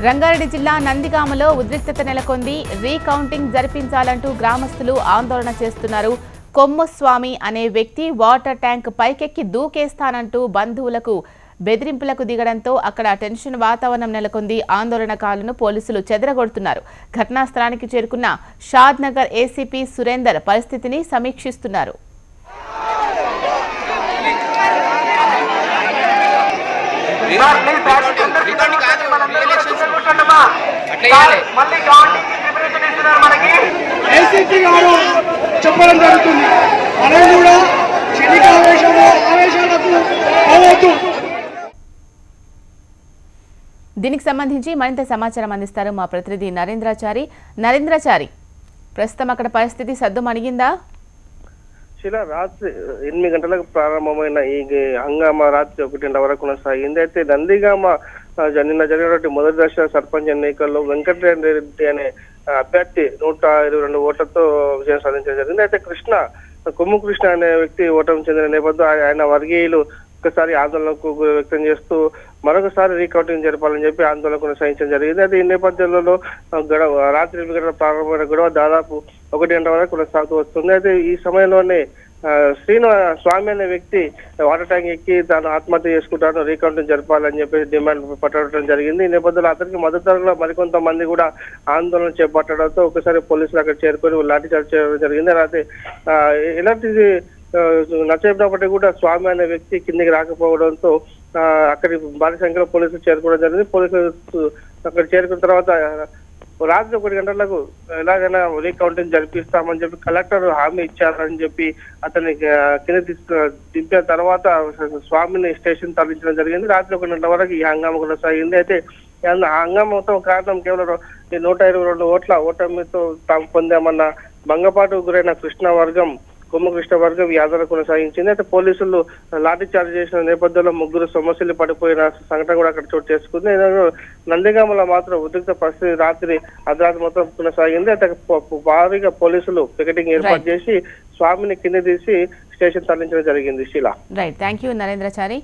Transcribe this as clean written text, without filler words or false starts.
రంగారెడ్డి జిల్లా నందిగామలో ఉద్రిక్తత నెలకొంది. రీకౌంటింగ్ జరిపించాలంటూ గ్రామస్తులు ఆందోళన చేస్తున్నారు. కొమ్మస్వామి అనే వ్యక్తి వాటర్ ట్యాంక్ పైకెక్కి దూకేస్తానంటూ బంధువులకు బెదిరింపులకు దిగడంతో అక్కడ టెన్షన్ వాతావరణం నెలకొంది. ఆందోళనకారులను పోలీసులు చెదరగొడుతున్నారు. ఘటనా స్థలానికి చేరుకున్న షాద్ నగర్ ఏసీపీ సురేందర్ పరిస్థితిని సమీక్షిస్తున్నారు. చెప్పడం జరుగుతుంది. మనం కూడా దీనికి సంబంధించి మరింత సమాచారం అందిస్తారు మా ప్రతినిధి నరేంద్రచారి. ప్రస్తుతం అక్కడ పరిస్థితి సద్దుమణిగిందా? శిలా రాత్రి 8 గంటలకు ప్రారంభమైన ఈ హంగామా రాత్రి 1 వరకు కొనసాగింది. అయితే నందిగామ నిన్న జరిగినటువంటి మొదటి దశ సర్పంచ్ ఎన్నికల్లో వెంకటరెడ్డి అనే అభ్యర్థి 122 ఓట్లతో విజయం సాధించడం జరిగింది. అయితే కొమ్ము కృష్ణ అనే వ్యక్తి ఓటమి చెందిన నేపథ్యంలో ఆయన వర్గీయులు ఒకసారి ఆందోళనకు వ్యక్తం చేస్తూ మరొకసారి రీకౌంటింగ్ జరపాలని చెప్పి ఆందోళన కొనసాగించడం జరిగింది. అయితే ఈ నేపథ్యంలో రాత్రి 8 గంటల ప్రారంభమైన గొడవ దాదాపు 1 గంట వరకు కొనసాగుతూ వస్తుంది. అయితే ఈ సమయంలోనే స్వామి అనే వ్యక్తి వాటర్ ట్యాంక్ ఎక్కి తాను ఆత్మహత్య చేసుకుంటాను, రీకౌంటింగ్ జరపాలని చెప్పి డిమాండ్ పట్టడం జరిగింది. ఈ నేపథ్యంలో అతనికి మద్దతుగా మరికొంతమంది కూడా ఆందోళన చేపట్టడంతో ఒకసారి పోలీసులు అక్కడ చేరుకొని లాఠీచార్జ్ చేయడం జరిగింది. అయితే ఎలాంటిది నచ్చబడినప్పటికీ కూడా స్వామి అనే వ్యక్తి కిందికి రాకపోవడంతో అక్కడికి భారీ సంఖ్యలో పోలీసులు చేరుకోవడం జరిగింది. పోలీసులు అక్కడ చేరుకున్న తర్వాత రాత్రి 1 గంటలకు ఎలాగైనా రీకౌంటింగ్ జరిపిస్తామని చెప్పి కలెక్టర్ హామీ ఇచ్చారని చెప్పి అతన్ని కింద దింపిన తర్వాత స్వామిని స్టేషన్ తరలించడం జరిగింది. రాత్రి 1 గంటల వరకు ఈ హంగామా కొనసాగింది. అయితే ఆ హంగామా మొత్తం కారణం కేవలం 122 ఓట్ల ఓటమితో తాము పొందామన్న భంగపాటు గురైన కృష్ణ వర్గం కొమ్ము కృష్ణ వర్గం ఈ ఆందోళన కొనసాగించింది. అయితే పోలీసులు లాఠీ చార్జ్ చేసిన నేపథ్యంలో 3 సమస్యలు పడిపోయిన సంఘటన కూడా అక్కడ చోటు చేసుకుంది. నందిగామలో మాత్రం ఉద్రిక్త పరిస్థితి అర్ధరాత్రి మొత్తం కొనసాగింది. అయితే భారీగా పోలీసులు పికెటింగ్ ఏర్పాటు చేసి స్వామిని కింద తీసి స్టేషన్ తరలించడం జరిగింది. Sheela. Right, thank you Narendrachari.